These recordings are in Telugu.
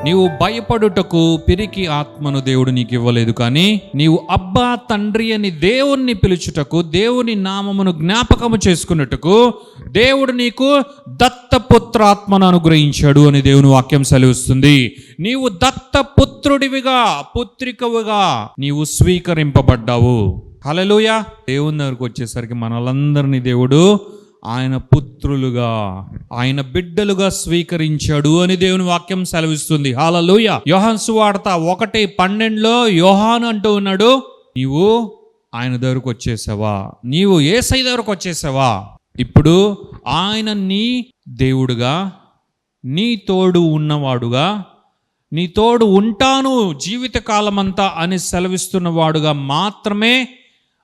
నీవు భయపడుటకు పిరికి ఆత్మను దేవుడు నీకు ఇవ్వలేదు, కానీ నీవు అబ్బా తండ్రి అని దేవుణ్ణి పిలుచుటకు, దేవుని నామమును జ్ఞాపకము చేసుకున్నట్టుకు దేవుడు నీకు దత్తపుత్రాత్మను అనుగ్రహించాడు అని దేవుని వాక్యం సెలవిస్తుంది. నీవు దత్తపుత్రుడివిగా, పుత్రికవుగా నీవు స్వీకరింపబడ్డావు. హల్లెలూయా. దేవుని దగ్గరకు వచ్చేసరికి మనలందరినీ దేవుడు ఆయన పుత్రులుగా, ఆయన బిడ్డలుగా స్వీకరించాడు అని దేవుని వాక్యం సెలవిస్తుంది. హల్లెలూయా. యోహాను సువార్త 1:12 యోహాను అంటూ ఉన్నాడు, నీవు ఆయన దగ్గరకు వచ్చేసావా, నీవు యేసయ్య దగ్గరకు వచ్చేసావా, ఇప్పుడు ఆయన నీ దేవుడుగా, నీ తోడు ఉన్నవాడుగా, నీ తోడు ఉంటాను జీవితకాలమంతా అని సెలవిస్తున్న వాడుగా మాత్రమే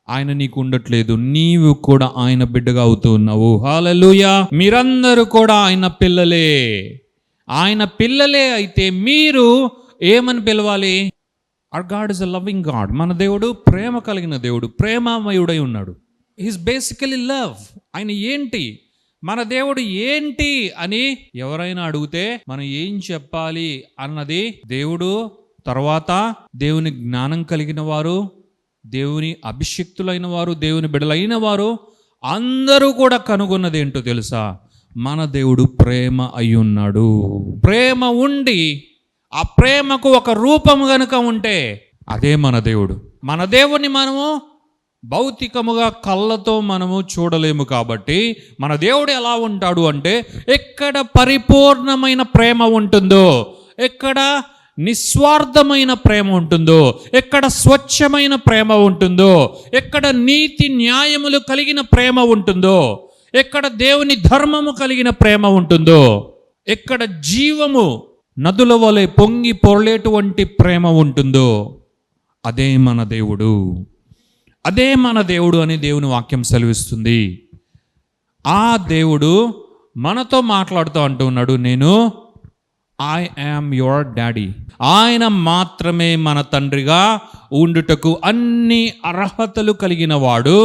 ఆయన నీకు ఉండట్లేదు, నీవు కూడా ఆయన బిడ్డగా అవుతూ ఉన్నావు. హల్లెలూయా. మీరందరూ కూడా ఆయన పిల్లలే. ఆయన పిల్లలే అయితే మీరు ఏమని పిలవాలి? Hour God is a loving God. మన దేవుడు ప్రేమ కలిగిన దేవుడు, ప్రేమమయుడై ఉన్నాడు. He's basically love. ఆయన ఏంటి, మన దేవుడు ఏంటి అని ఎవరైనా అడిగితే మనం ఏం చెప్పాలి అన్నది దేవుడు తర్వాత దేవుని జ్ఞానం కలిగిన వారు, దేవుని అభిషిక్తులైన వారు, దేవుని బిడ్డలైన వారు అందరూ కూడా కనుగొన్నది ఏంటో తెలుసా? మన దేవుడు ప్రేమ అయి ఉన్నాడు. ప్రేమ ఉండి ఆ ప్రేమకు ఒక రూపము గనుక ఉంటే అదే మన దేవుడు. మన దేవుణ్ణి మనము భౌతికముగా కళ్ళతో మనము చూడలేము. కాబట్టి మన దేవుడు ఎలా ఉంటాడు అంటే, ఎక్కడ పరిపూర్ణమైన ప్రేమ ఉంటుందో, ఎక్కడ నిస్వార్థమైన ప్రేమ ఉంటుందో, ఎక్కడ స్వచ్ఛమైన ప్రేమ ఉంటుందో, ఎక్కడ నీతి న్యాయములు కలిగిన ప్రేమ ఉంటుందో, ఎక్కడ దేవుని ధర్మము కలిగిన ప్రేమ ఉంటుందో, ఎక్కడ జీవము నదుల వలె పొంగి పొరలేటువంటి ప్రేమ ఉంటుందో అదే మన దేవుడు. అదే మన దేవుడు అని దేవుని వాక్యం సెలవిస్తుంది. ఆ దేవుడు మనతో మాట్లాడుతూ అంటూ ఉన్నాడు, నేను ఐ యామ్ యువర్ డాడీ. ఆయన మాత్రమే మన తండ్రిగా ఉండుటకు అన్ని అర్హతలు కలిగిన వాడు,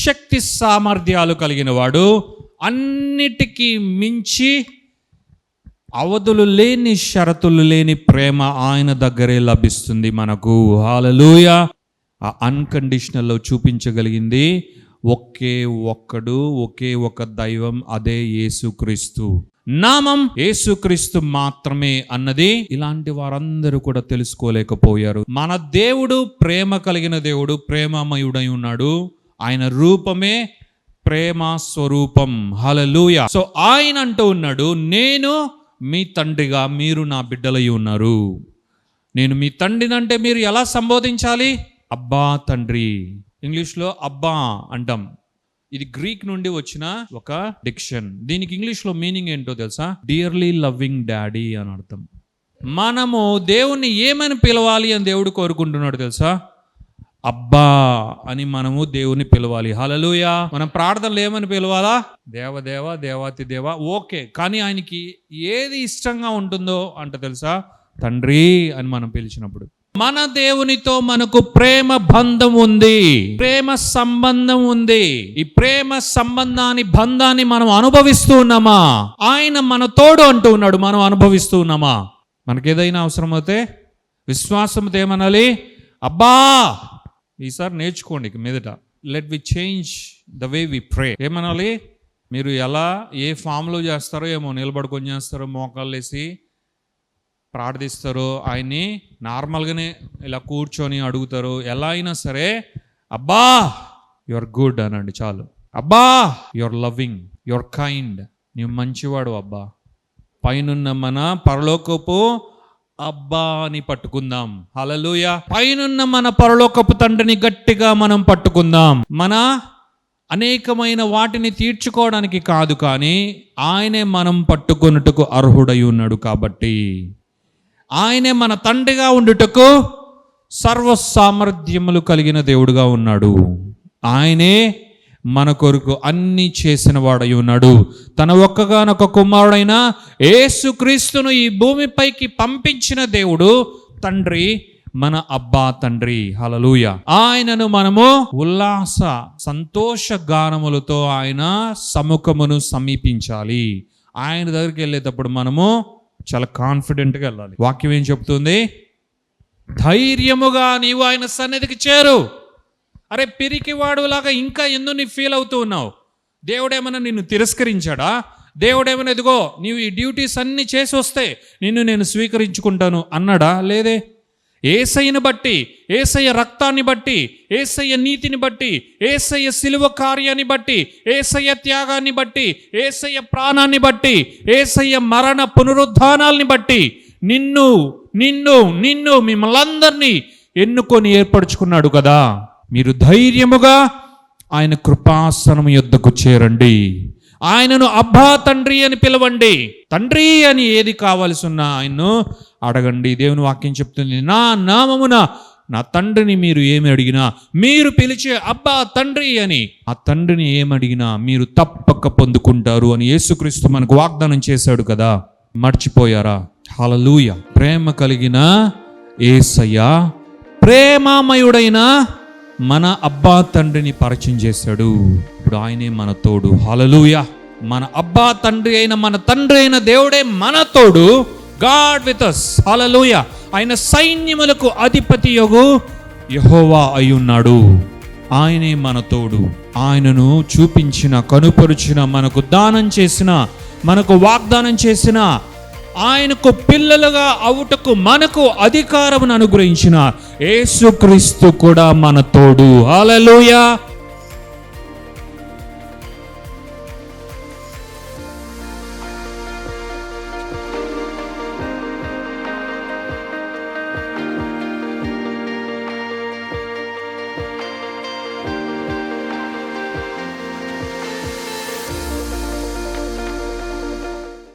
శక్తి సామర్థ్యాలు కలిగిన వాడు, అన్నిటికీ మించి అవధులు లేని, షరతులు లేని ప్రేమ ఆయన దగ్గరే లభిస్తుంది మనకు. హల్లెలూయా. ఆ అన్కండిషనల్లో చూపించగలిగింది ఒకే ఒక్కడు, ఒకే ఒక దైవం, అదే యేసుక్రీస్తు. నామం యేసుక్రీస్తు మాత్రమే అన్నది ఇలాంటి వారందరూ కూడా తెలుసుకోలేకపోయారు. మన దేవుడు ప్రేమ కలిగిన దేవుడు, ప్రేమమయుడై ఉన్నాడు. ఆయన రూపమే ప్రేమ స్వరూపం. హల్లెలూయా. సో ఆయన అంటూ ఉన్నాడు, నేను మీ తండ్రిగా, మీరు నా బిడ్డలై ఉన్నారు. నేను మీ తండ్రిని అంటే మీరు ఎలా సంబోధించాలి? అబ్బా తండ్రి. ఇంగ్లీష్లో అబ్బా అంటాం. ఇది గ్రీక్ నుండి వచ్చిన ఒక డిక్షన్. దీనికి ఇంగ్లీష్లో మీనింగ్ ఏంటో తెలుసా? డియర్లీ లవింగ్ డాడీ అని అర్థం. మనము దేవుణ్ణి ఏమని పిలవాలి అని దేవుడు కోరుకుంటున్నాడు తెలుసా? అబ్బా అని మనము దేవుని పిలవాలి. హల్లెలూయా. మనం ప్రార్థనలు ఏమని పిలవాలా? దేవదేవ, దేవాతి దేవ. ఓకే, కానీ ఆయనకి ఏది ఇష్టంగా ఉంటుందో అంట తెలుసా? తండ్రి అని మనం పిలిచినప్పుడు. మన దేవునితో మనకు ప్రేమ బంధం ఉంది, ప్రేమ సంబంధం ఉంది. ఈ ప్రేమ సంబంధాన్ని, బంధాన్ని మనం అనుభవిస్తూ ఉన్నామా? ఆయన మన తోడు అంటూ ఉన్నాడు, మనం అనుభవిస్తూ ఉన్నామా? మనకేదైనా అవసరం అయితే విశ్వాసంతో ఏమనాలి? అబ్బా. ఈసారి నేర్చుకోండి మీదట. Let we change the way we pray. ఏమనాలి? మీరు ఎలా ఏ ఫామ్లో చేస్తారో ఏమో, నిలబడుకొని చేస్తారో, మోకాళ్ళు వేసి ప్రార్థిస్తారో, ఆయన్ని నార్మల్గానే ఇలా కూర్చొని అడుగుతారో, ఎలా అయినా సరే అబ్బా యు ఆర్ గుడ్ అనండి చాలు. అబ్బా you are loving, you are kind, నీవు మంచివాడు అబ్బా. పైనున్న మన పరలోకపు అబ్బా అని పట్టుకుందాం. హల్లెలూయా. పైనున్న మన పరలోకపు తండ్రిని గట్టిగా మనం పట్టుకుందాం. మన అనేకమైన వాటిని తీర్చుకోవడానికి కాదు, కానీ ఆయనే మనం పట్టుకొనుటకు అర్హుడై ఉన్నాడు. కాబట్టి ఆయనే మన తండ్రిగా ఉండుటకు సర్వ సామర్థ్యములు కలిగిన దేవుడుగా ఉన్నాడు. ఆయనే మన కొరకు అన్ని చేసిన వాడై ఉన్నాడు. తన ఒక్కగానొక్క కుమారుడైన యేసుక్రీస్తును ఈ భూమిపైకి పంపించిన దేవుడు తండ్రి, మన అబ్బా తండ్రి. హల్లెలూయా. ఆయనను మనము ఉల్లాస సంతోష గానములతో ఆయన సముఖమును సమీపించాలి. ఆయన దగ్గరికి వెళ్ళేటప్పుడు మనము చాలా కాన్ఫిడెంట్గా వెళ్ళాలి. వాక్యం ఏం చెప్తుంది? ధైర్యముగా నీవు ఆయన సన్నిధికి చేరు. అరే పిరికివాడులాగా ఇంకా ఎందుకు నీ ఫీల్ అవుతూ ఉన్నావు? దేవుడేమన్నా నిన్ను తిరస్కరించాడా? దేవుడేమన్నా ఇదిగో నీవు ఈ డ్యూటీస్ అన్నీ చేసి వస్తే నిన్ను నేను స్వీకరించుకుంటాను అన్నాడా? లేదే. యేసయ్యను బట్టి, యేసయ్య రక్తాన్ని బట్టి, యేసయ్య నీతిని బట్టి, యేసయ్య సిలువ కార్యాన్ని బట్టి, యేసయ్య త్యాగాన్ని బట్టి, యేసయ్య ప్రాణాన్ని బట్టి, యేసయ్య మరణ పునరుద్ధానాల్ని బట్టి నిన్ను మిమ్మల్ందరినీ ఎన్నుకొని ఏర్పరచుకున్నాడు కదా. మీరు ధైర్యముగా ఆయన కృపాసనం యొద్దకు చేరండి. ఆయనను అబ్బా తండ్రి అని పిలవండి. తండ్రి అని ఏది కావాల్సి ఉన్నా ఆయన్ను అడగండి. దేవుని వాక్యం చెప్తుంది, నా నామమున నా తండ్రిని మీరు ఏమి అడిగినా, మీరు పిలిచే అబ్బా తండ్రి అని ఆ తండ్రిని ఏమడిగినా మీరు తప్పక పొందుకుంటారు అని యేసుక్రీస్తు మనకు వాగ్దానం చేశాడు కదా. మర్చిపోయారా? హల్లెలూయా. ప్రేమ కలిగిన యేసయ్య ప్రేమామయుడైన మన అబ్బా తండ్రిని పరిచయం చేశాడు. ఇప్పుడు ఆయనే మన తోడు. హల్లెలూయా. మన అబ్బా తండ్రి అయిన మన తండ్రి అయిన దేవుడే మన తోడు. God with us. హల్లెలూయా. ఆయన సైన్యములకు అధిపతియగు యెహోవా అయి ఉన్నాడు. ఆయనే మన తోడు. ఆయనను చూపించిన, కనుపరుచిన, మనకు దానం చేసిన, మనకు వాగ్దానం చేసిన, ఆయనకు పిల్లలుగా అవుటకు మనకు అధికారమును అనుగ్రహించిన యేసుక్రీస్తు కూడా మన తోడు. హల్లెలూయా.